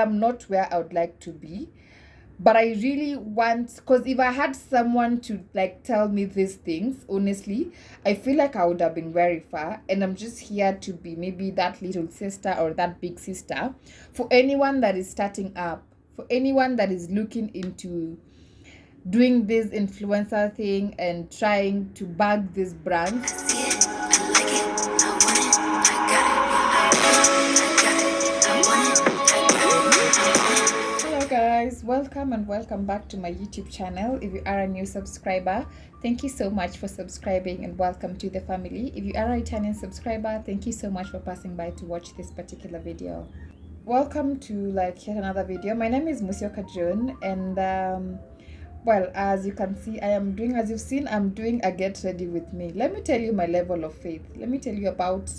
am not where I would like to be, but I really want, because if I had someone to like tell me these things, honestly, I feel like I would have been very far, and I'm just here to be maybe that little sister or that big sister for anyone that is starting up, for anyone that is looking into doing this influencer thing and trying to bag these brands. Hello guys, welcome and welcome back to my YouTube channel. If you are a new subscriber, thank you so much for subscribing and welcome to the family. If you are a returning subscriber, thank you so much for passing by to watch this particular video. Welcome to yet another video. My name is Musyoka and well, as you can see, as you've seen, I'm doing a get ready with me. Let me tell you my level of faith. Let me tell you about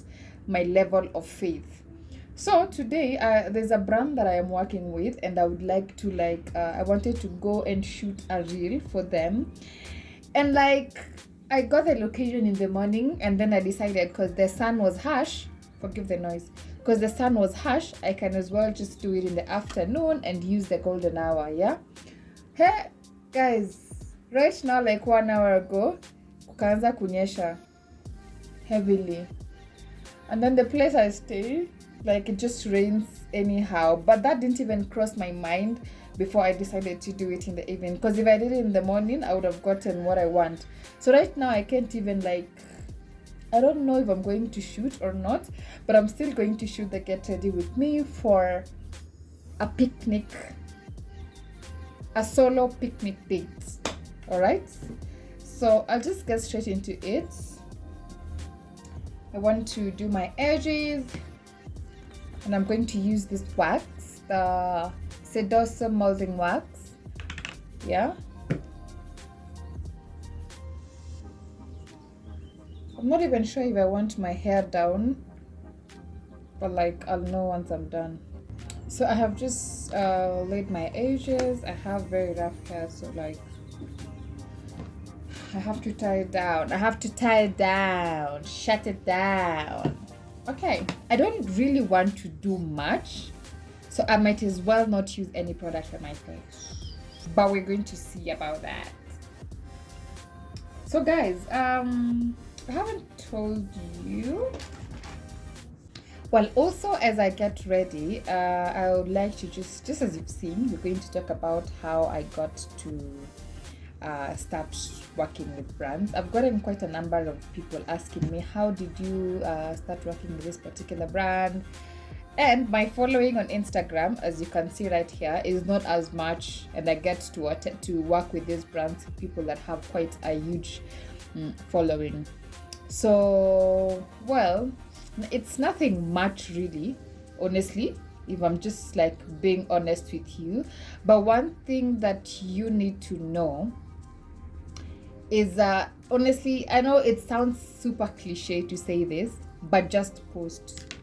my level of faith. So today, there's a brand that I am working with, and I would like to I wanted to go and shoot a reel for them. And I got the location in the morning, and then I decided, because the sun was harsh, forgive the noise, because the sun was harsh, I can as well just do it in the afternoon and use the golden hour, yeah? Hey, guys, right now, 1 hour ago, kukaanza kunyesha heavily. And then the place I stay, it just rains anyhow. But that didn't even cross my mind before I decided to do it in the evening. Because if I did it in the morning, I would have gotten what I want. So right now, I can't even I don't know if I'm going to shoot or not. But I'm still going to shoot the get ready with me for a picnic. A solo picnic date. Alright? So I'll just get straight into it. I want to do my edges. And I'm going to use this wax, the Sedoso molding wax. Yeah. I'm not even sure if I want my hair down, but I'll know once I'm done. So I have just laid my edges. I have very rough hair, so I have to tie it down. I have to tie it down. Shut it down. Okay, I don't really want to do much, so I might as well not use any product on my face. But we're going to see about that. So guys, I haven't told you. Well, also as I get ready, I would like to just as you've seen, we're going to talk about how I got to start working with brands. I've gotten quite a number of people asking me, how did you start working with this particular brand? And my following on Instagram, as you can see right here, is not as much, and I get to work with these brands, people that have quite a huge following. So, well, it's nothing much really, honestly, if I'm just being honest with you. But one thing that you need to know is honestly, I know it sounds super cliche to say this, but just post,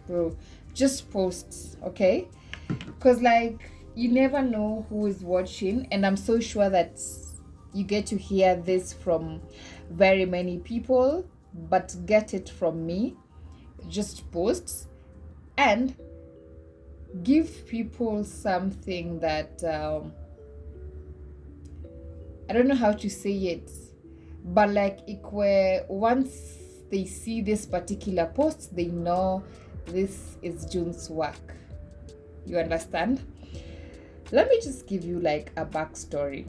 bro. Just post, okay? Because you never know who is watching, and I'm so sure that you get to hear this from very many people, but get it from me. Just post and give people something that I don't know how to say it, but once they see this particular post, they know this is June's work. You understand? Let me just give you a backstory.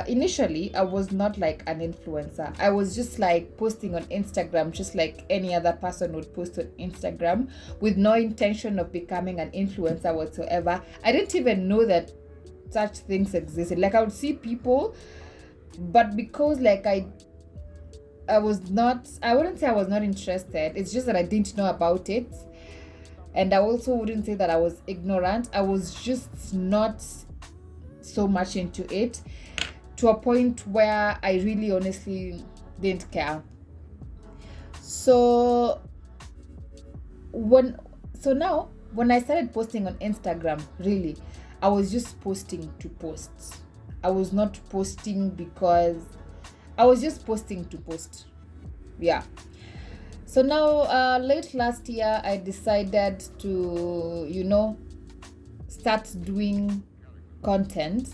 Initially, I was not an influencer. I was just posting on Instagram, just like any other person would post on Instagram, with no intention of becoming an influencer whatsoever. I didn't even know that such things existed. I would see people, but because I was not, I wouldn't say I was not interested. It's just that I didn't know about it. And I also wouldn't say that I was ignorant. I was just not so much into it, to a point where I really honestly didn't care. So now when I started posting on Instagram, really, I was just posting to post. I was not posting because I was just posting to post. Yeah. So now late last year, I decided to, start doing content,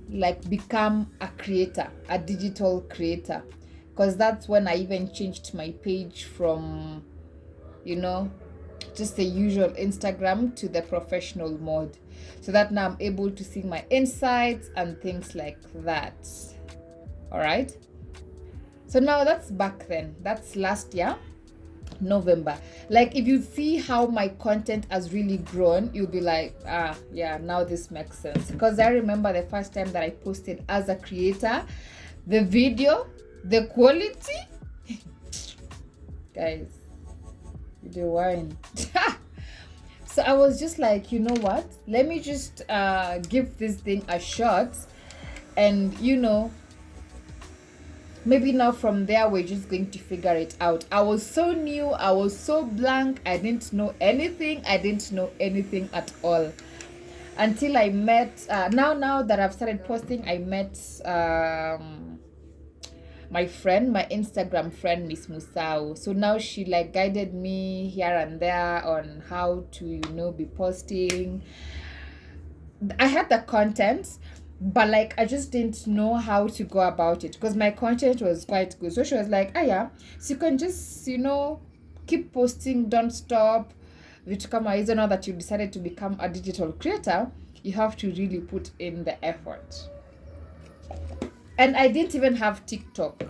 like become a creator, a digital creator. Because that's when I even changed my page from, just the usual Instagram to the professional mode, so that now I'm able to see my insights and things like that. All right. So now that's back then. That's last year, November. Like, if you see how my content has really grown, you'll be like, yeah, now this makes sense. Because I remember the first time that I posted as a creator, the video, the quality, guys, the wine. So I was just like, you know what? Let me just give this thing a shot, and maybe now from there we're just going to figure it out. I was so new, I was so blank, I didn't know anything at all, until I met now that I've started posting, I met my friend, my Instagram friend, Miss Musao. So now she like guided me here and there on how to be posting. I had the content, but like I just didn't know how to go about it, because my content was quite good. So she was like, yeah, so you can just keep posting, don't stop. Vitu kama hizo. Now that you decided to become a digital creator, you have to really put in the effort. And I didn't even have TikTok.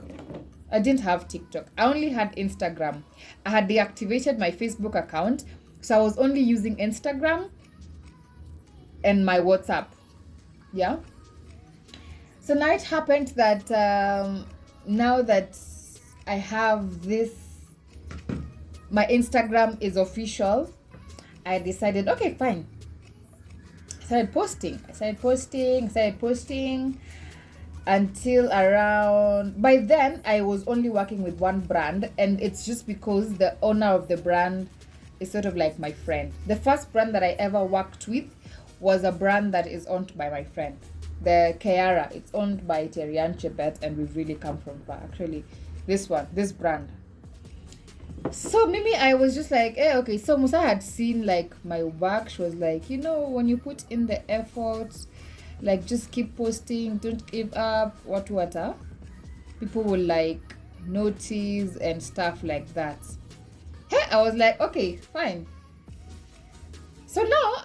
I only had Instagram. I had deactivated my Facebook account, so I was only using Instagram and my WhatsApp. Yeah. So now it happened that now that I have this, my Instagram is official, I decided, okay, fine. I started posting until around, by then I was only working with one brand, and it's just because the owner of the brand is sort of like my friend. The first brand that I ever worked with was a brand that is owned by my friend, the Kiara. It's owned by Chitchat, and we've really come from far. Actually, this brand. So Mimi, I was just like, okay. So Musa had seen like my work. She was like, when you put in the effort, like just keep posting, don't give up, what, people will like notice and stuff like that. Hey, I was like, okay, fine. So now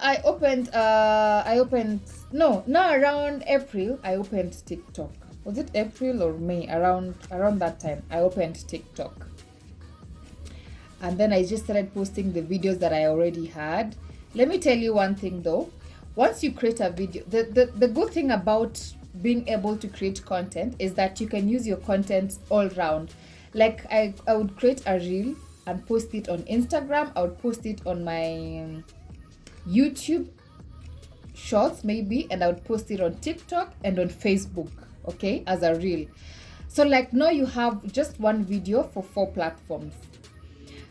around April, I opened TikTok. Was it April or May? Around that time, I opened TikTok. And then I just started posting the videos that I already had. Let me tell you one thing though. Once you create a video, the good thing about being able to create content is that you can use your content all round. Like I would create a reel and post it on Instagram. I would post it on my YouTube shorts maybe, and I would post it on TikTok and on Facebook, okay, as a reel. So like now you have just one video for 4 platforms.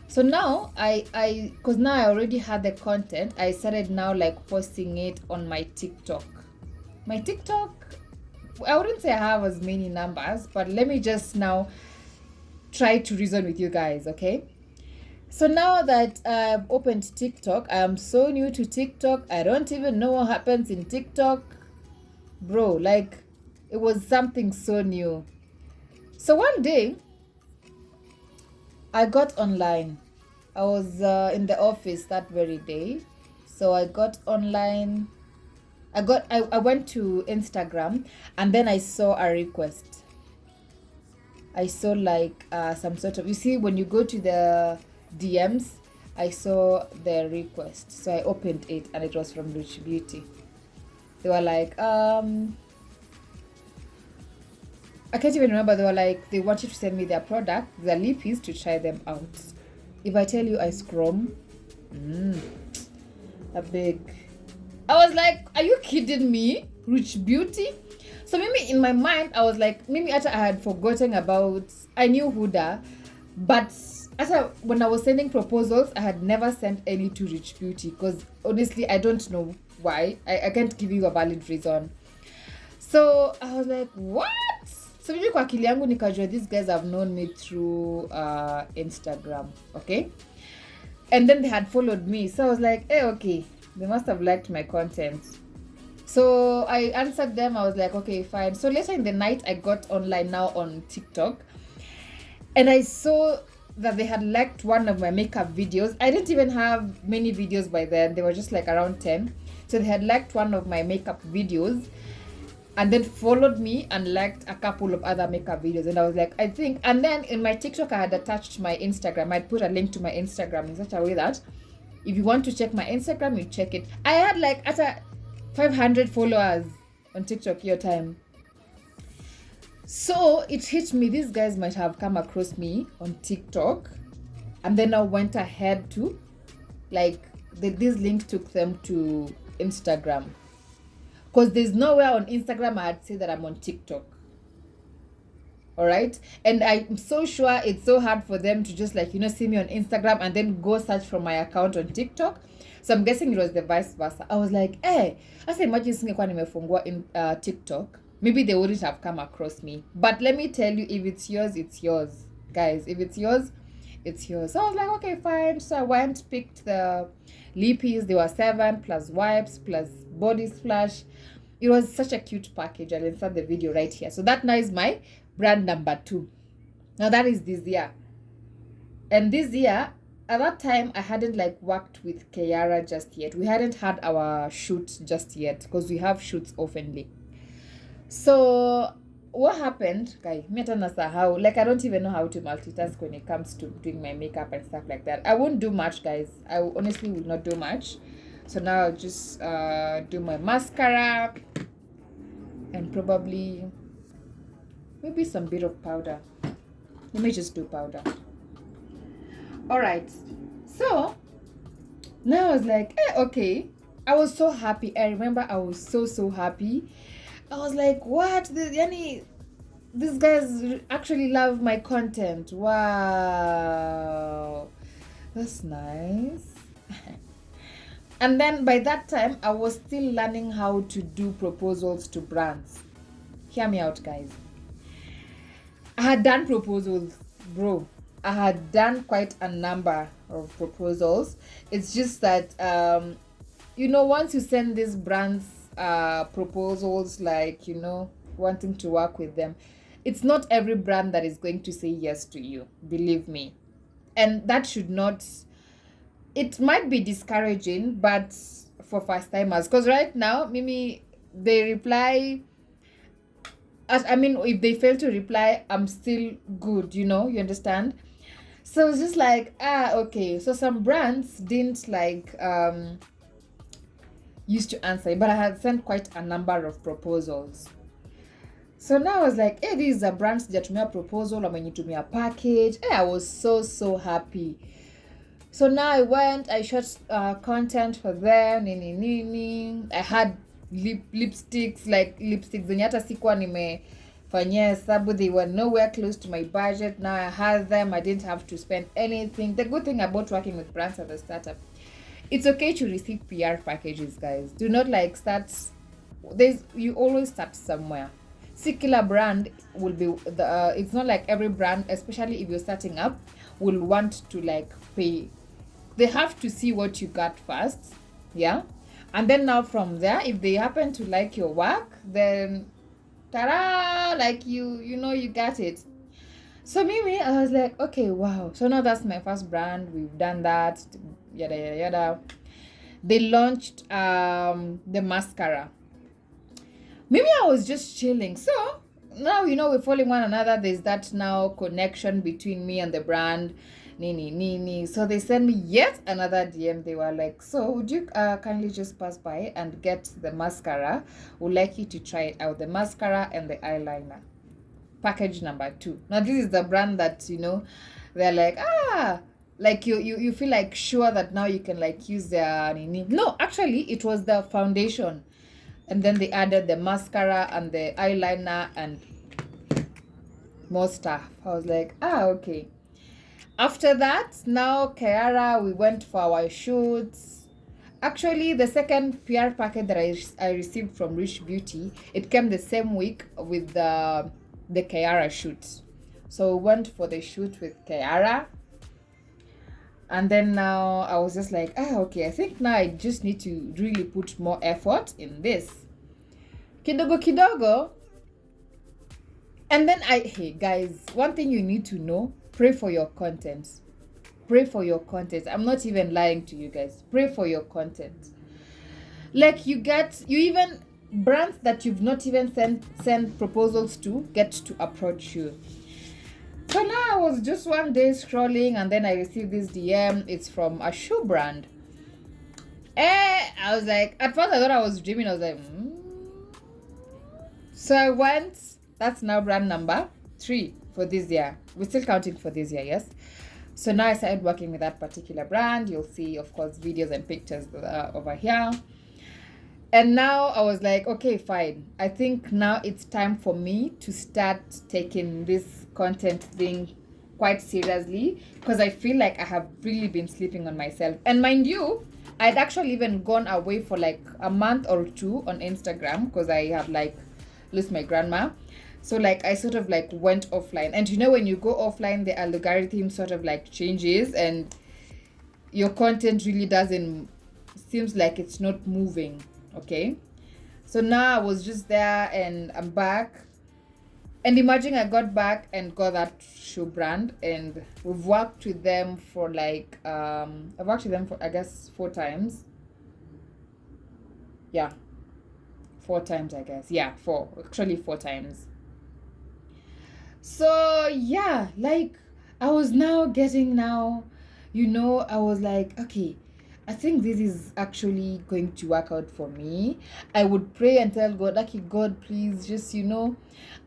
So now because now I already had the content, I started now like posting it on my TikTok. My TikTok, I wouldn't say I have as many numbers, but let me just now try to reason with you guys, okay? So now that I've opened TikTok, I am so new to TikTok. I don't even know what happens in TikTok. Bro, like it was something so new. So one day, I got online. I was in the office that very day. So I got online. I went to Instagram, and then I saw a request. I saw like some sort of, you see when you go to the DMs, I saw the request. So I opened it, and it was from Rich Beauty. They were like, I can't even remember. They were like, they wanted to send me their product, their lippies, to try them out. If I tell you I scrum, a big. I was like, are you kidding me? Rich Beauty? So maybe in my mind, I was like, maybe after I had forgotten about, I knew Huda, but when I was sending proposals, I had never sent any to Rich Beauty, because honestly, I don't know why. I can't give you a valid reason. So I was like, what? So mimi kwa akili yangu nikajua these guys have known me through Instagram, okay? And then they had followed me. So I was like, okay, They must have liked my content. So I answered them. I was like, okay, fine. So later in the night, I got online now on TikTok, and I saw that they had liked one of my makeup videos. I didn't even have many videos by then. They were just like around 10. So they had liked one of my makeup videos and then followed me and liked a couple of other makeup videos. And I was like, I think, and then in my TikTok, I had attached my Instagram. I'd put a link to my Instagram in such a way that if you want to check my Instagram, you check it. I had like at a 500 followers on TikTok your time. So it hit me, these guys might have come across me on TikTok, and then I went ahead to like this link took them to Instagram, because there's nowhere on Instagram I'd say that I'm on TikTok. All right, and I'm so sure it's so hard for them to just like see me on Instagram and then go search for my account on TikTok. So I'm guessing it was the vice versa. I was like, hey, I said, imagine singekuwa nimefungua in TikTok, maybe they wouldn't have come across me. But let me tell you, if it's yours, it's yours, guys. If it's yours, it's yours. So I was like, okay, fine. So I went, picked the lippies. There were 7 plus wipes plus body splash. It was such a cute package. I'll insert the video right here. So that now is my brand number 2. Now that is this year. And this year, at that time, I hadn't like worked with Kiara just yet. We hadn't had our shoot just yet because we have shoots oftenly. So what happened, guy, how like I don't even know how to multitask when it comes to doing my makeup and stuff like that. I won't do much, guys. I honestly will not do much. So now I'll just do my mascara and probably maybe some bit of powder. Let me just do powder. All right. So now I was like, okay. I was so happy. I remember I was so happy. I was like, what? These guys actually love my content. Wow. That's nice. And then by that time, I was still learning how to do proposals to brands. Hear me out, guys. I had done proposals, bro. I had done quite a number of proposals. It's just that, once you send these brands proposals, like, wanting to work with them, it's not every brand that is going to say yes to you, believe me. And that should not, it might be discouraging, but for first timers, because right now, Mimi, they reply. If they fail to reply, I'm still good, you understand? So it's just like, okay. So some brands didn't like used to answer, but I had sent quite a number of proposals. So now I was like, hey, this is a brand sijatumia proposal, wamenitumia package. Hey, I was so happy. So now I went, I shot content for them, I had lipsticks zenye hata sikuwa nimefanyia hesabu. They were nowhere close to my budget. Now I had them. I didn't have to spend anything. The good thing about working with brands as a startup, it's okay to receive PR packages, guys. Do not start. You always start somewhere. See, killer brand will be it's not like every brand, especially if you're starting up, will want to pay. They have to see what you got first, yeah. And then now from there, if they happen to like your work, then ta-da, you got it. So Mimi, I was like, okay, wow. So now that's my first brand. We've done that, yada, yada, yada. They launched the mascara. Maybe I was just chilling. So now, we're following one another. There's that now connection between me and the brand. Nini. So they sent me yet another DM. They were like, so would you kindly just pass by and get the mascara? Would like you to try it out. The mascara and the eyeliner. Package number 2. Now this is the brand that, they're like, you feel like sure that now you can use their nini. No, actually it was the foundation. And then they added the mascara and the eyeliner and more stuff. I was like, okay. After that, now Kiara, we went for our shoots. Actually, the second PR packet that I received from Rich Beauty, it came the same week with the Kiara shoot. So we went for the shoot with Kiara. And then now I was just like, okay, I think now I just need to really put more effort in this. Kidogo kidogo. And then hey guys, one thing you need to know, pray for your content. Pray for your content. I'm not even lying to you guys. Pray for your content. Like you even brands that you've not even sent proposals to get to approach you. So now I was just one day scrolling and then I received this DM. It's from a shoe brand. I was like, at first I thought I was dreaming. I was like, So I went, that's now brand number 3 for this year. We're still counting for this year, yes? So now I started working with that particular brand. You'll see, of course, videos and pictures over here. And now I was like, okay, fine. I think now it's time for me to start taking this content thing quite seriously, because I feel like I have really been sleeping on myself. And mind you, I'd actually even gone away for like a month or 2 on Instagram because I have like lost my grandma. So like I sort of like went offline. And you know, when you go offline, the algorithm sort of like changes and your content really seems like it's not moving. Okay, so now I was just there and I'm back. And imagine I got back and got that shoe brand, and we've worked with them for like I've worked with them for I guess 4 times. Yeah, 4 times I guess. Yeah, 4 times. So yeah, like I was now getting I was like, okay, I think this is actually going to work out for me. I would pray and tell God, lucky God, please just,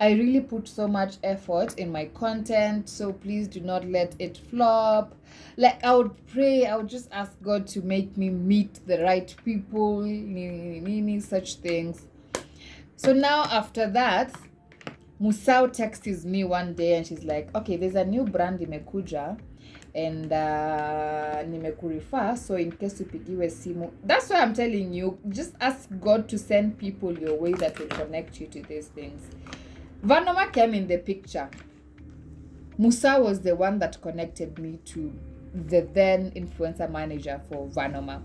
I really put so much effort in my content, so please do not let it flop. Like I would pray, I would just ask God to make me meet the right people, such things. So now after that, Musau texts me one day and she's like, okay, there's a new brand imekuja and nimekurifa, so in case upigiwe simu. That's why I'm telling you, just ask God to send people your way that will connect you to these things. Vanoma came in the picture. Musa was the one that connected me to the then influencer manager for Vanoma.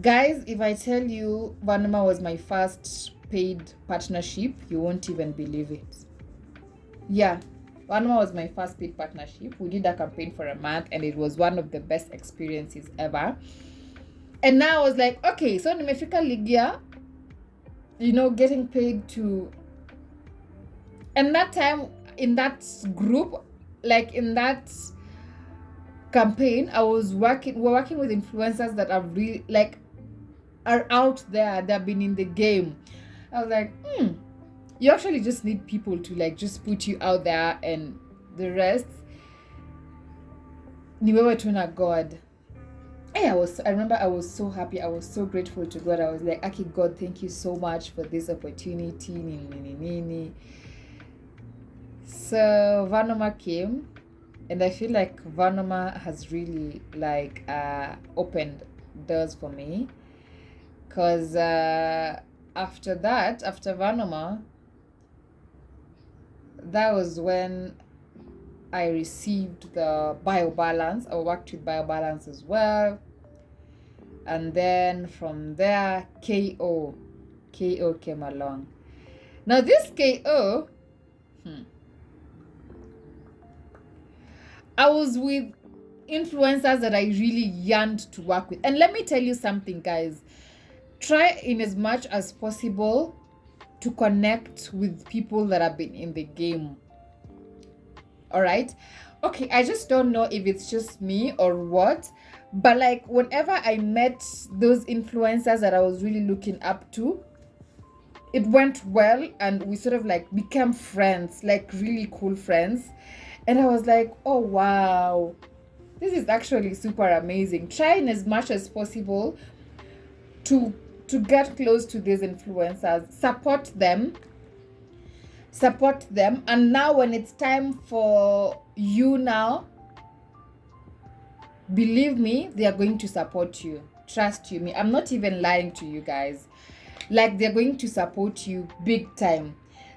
Guys, if I tell you Vanoma was my first paid partnership, you won't even believe it. Yeah, Vanoma was my first paid partnership. We did a campaign for a month and it was one of the best experiences ever. And now I was like, okay, so nimefika ligia, getting paid to. And that time in that group, like in that campaign, we're working with influencers that are really like are out there, they've been in the game. I was like, you actually just need people to like just put you out there, and the rest ni wewe tu na God. I remember I was so happy, I was so grateful to God. I was like, Aki God, thank you so much for this opportunity. So Vanoma came, and I feel like Vanoma has really like opened doors for me, because after Vanoma, that was when I received the BioBalance. I worked with BioBalance as well. And then from there, KO came along. Now this KO, I was with influencers that I really yearned to work with. And let me tell you something, guys. Try in as much as possible to connect with people that have been in the game. All right? Okay, I just don't know if it's just me or what, but like whenever I met those influencers that I was really looking up to, it went well and we sort of like became friends, like really cool friends. And I was like, oh wow, this is actually super amazing. Try in as much as possible to get close to these influencers, support them. And now when it's time for you now, believe me, they are going to support you. Trust you me. I'm not even lying to you guys. Like, they're going to support you big time.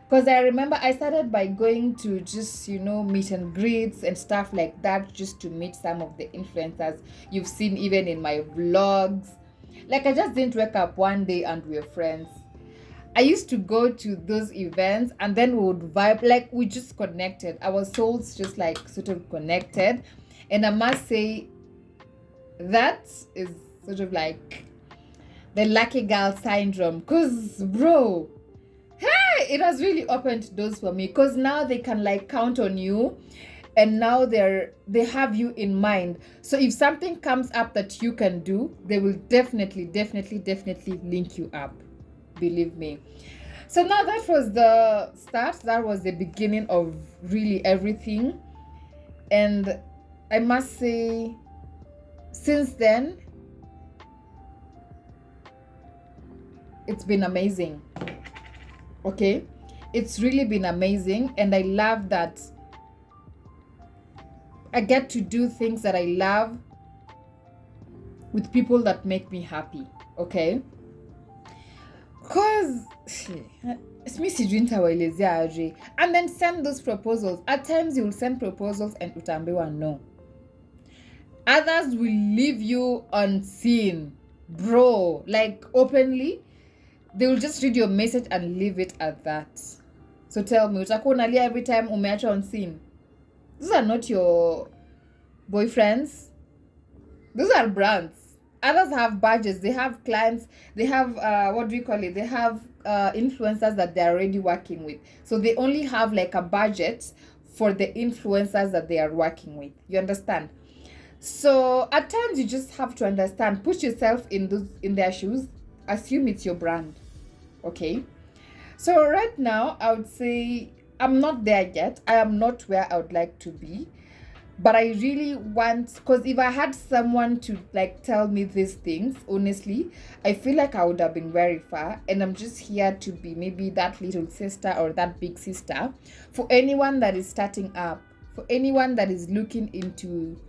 Because I remember I started by going to just, meet and greets and stuff like that, just to meet some of the influencers you've seen even in my vlogs. Like, I just didn't wake up one day and we were friends. I used to go to those events and then we would vibe, like we just connected. Our souls just like sort of connected. And I must say, that is sort of like the lucky girl syndrome. Because, bro, hey, it has really opened doors for me. Because now they can like count on you. And now they have you in mind. So if something comes up that you can do, they will definitely link you up. Believe me. So now that was the start. That was the beginning of really everything. And I must say, since then, it's been amazing. Okay? It's really been amazing. And I love that I get to do things that I love with people that make me happy. Okay? Because and then send those proposals. At times you will send proposals and utambiwa no. Others will leave you unseen, bro. Like openly, they will just read your message and leave it at that. So tell me, utakuwa unalia every time umeachwa unseen? Those are not your boyfriends. Those are brands. Others have badges, they have clients, they have they have influencers that they're already working with. So they only have like a budget for the influencers that they are working with. You understand? So at times you just have to understand, put yourself in their shoes, assume it's your brand. Okay? So right now I would say I'm not there yet. I am not where I would like to be. But I really want, because if I had someone to like tell me these things, honestly, I feel like I would have been very far. And I'm just here to be maybe that little sister or that big sister for anyone that is starting up, for anyone that is looking into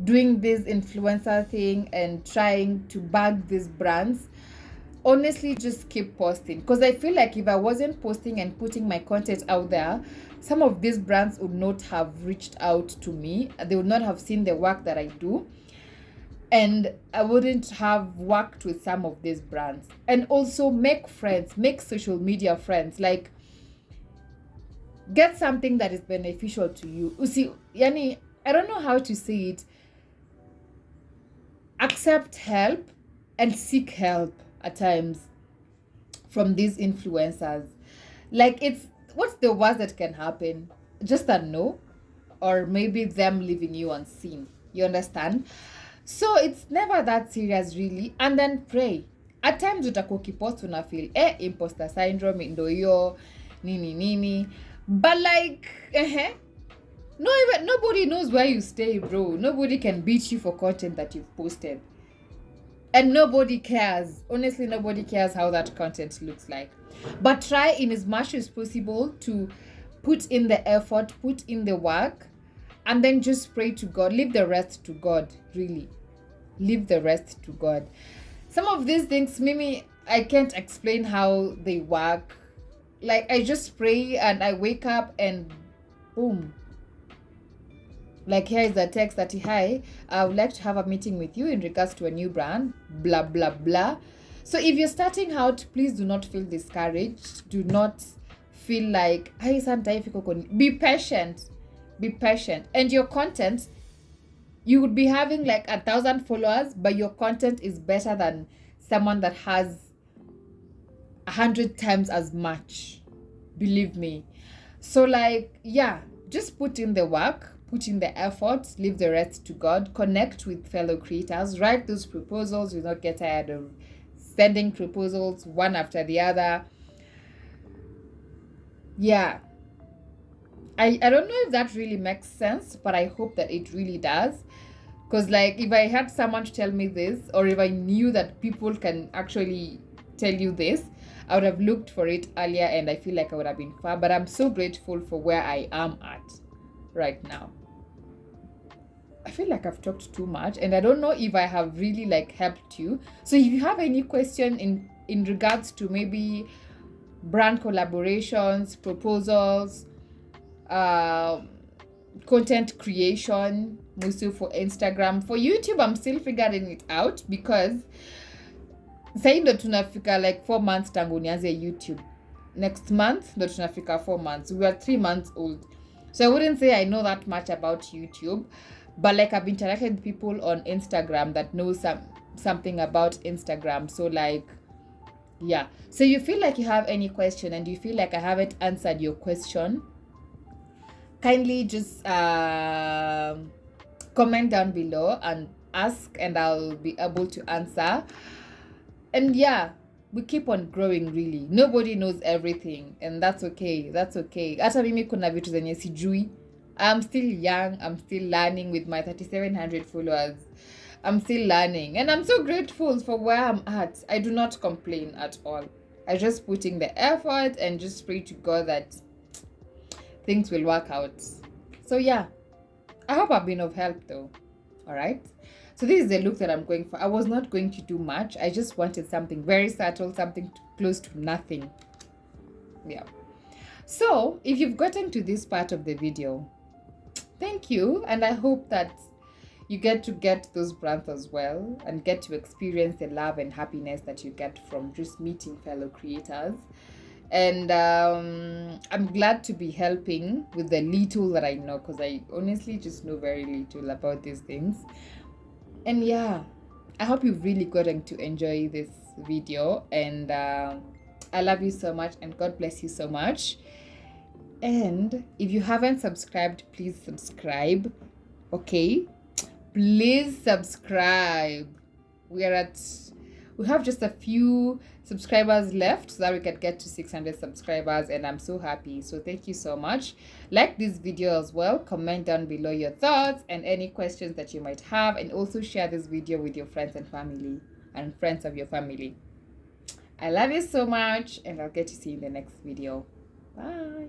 doing this influencer thing and trying to bag these brands. Honestly, just keep posting, because I feel like if I wasn't posting and putting my content out there, some of these brands would not have reached out to me. They would not have seen the work that I do, and I wouldn't have worked with some of these brands. And also make friends, make social media friends. Like, get something that is beneficial to you. You see, yani, I don't know how to say it. Accept help and seek help at times from these influencers. Like, what's the worst that can happen? Just a no, or maybe them leaving you unseen. You understand? So it's never that serious really. And then pray. At times utakuwa ukipost una feel imposter syndrome ndo hiyo nini. But like nobody knows where you stay, bro. Nobody can beat you for content that you've posted. And nobody cares. Honestly, nobody cares how that content looks like. But try in as much as possible to put in the effort, put in the work, and then just pray to God. Leave the rest to God, really. Leave the rest to God. Some of these things, Mimi, I can't explain how they work. Like, I just pray and I wake up and boom. Like, here is a text that, hi, I would like to have a meeting with you in regards to a new brand, blah, blah, blah. So if you're starting out, please do not feel discouraged. Do not feel like, be patient. Be patient. And your content, you would be having like 1,000 followers, but your content is better than someone that has 100 times as much. Believe me. So like, yeah, just put in the work, put in the effort, leave the rest to God, connect with fellow creators, write those proposals. Do not get tired of sending proposals one after the other. Yeah. I don't know if that really makes sense, but I hope that it really does. Because like, if I had someone to tell me this, or if I knew that people can actually tell you this, I would have looked for it earlier, and I feel like I would have been far. But I'm so grateful for where I am at right now. I feel like I've talked too much, and I don't know if I have really like helped you. So if you have any question in regards to maybe brand collaborations, proposals, content creation, mostly for Instagram. For YouTube, I'm still figuring it out because sahii ndo tunafika like 4 months tangu nianze YouTube. Next month ndo tunafika 4 months. We are 3 months old. So I wouldn't say I know that much about YouTube, but like I've interacted with people on Instagram that know something about Instagram. So like, yeah. So you feel like you have any question and you feel like I haven't answered your question, kindly just comment down below and ask, and I'll be able to answer. And yeah, we keep on growing really. Nobody knows everything, and that's okay. That's okay. Hata mimi kuna vitu zenye sijui. I'm still young. I'm still learning with my 3,700 followers. I'm still learning, and I'm so grateful for where I'm at. I do not complain at all. I just put in the effort and just pray to God that things will work out. So yeah, I hope I've been of help though. All right. So this is the look that I'm going for. I was not going to do much. I just wanted something very subtle, something close to nothing. Yeah. So if you've gotten to this part of the video, thank you. And I hope that you get those brands as well and get to experience the love and happiness that you get from just meeting fellow creators. And I'm glad to be helping with the little that I know, because I honestly just know very little about these things. And yeah, I hope you've really gotten to enjoy this video, and I love you so much, and God bless you so much. And if you haven't subscribed, please subscribe. Okay, please subscribe. We have just a few subscribers left so that we can get to 600 subscribers, and I'm so happy. So thank you so much. Like this video as well, comment down below your thoughts and any questions that you might have, and also share this video with your friends and family and friends of your family. I love you so much, and I'll get to see you in the next video. Bye.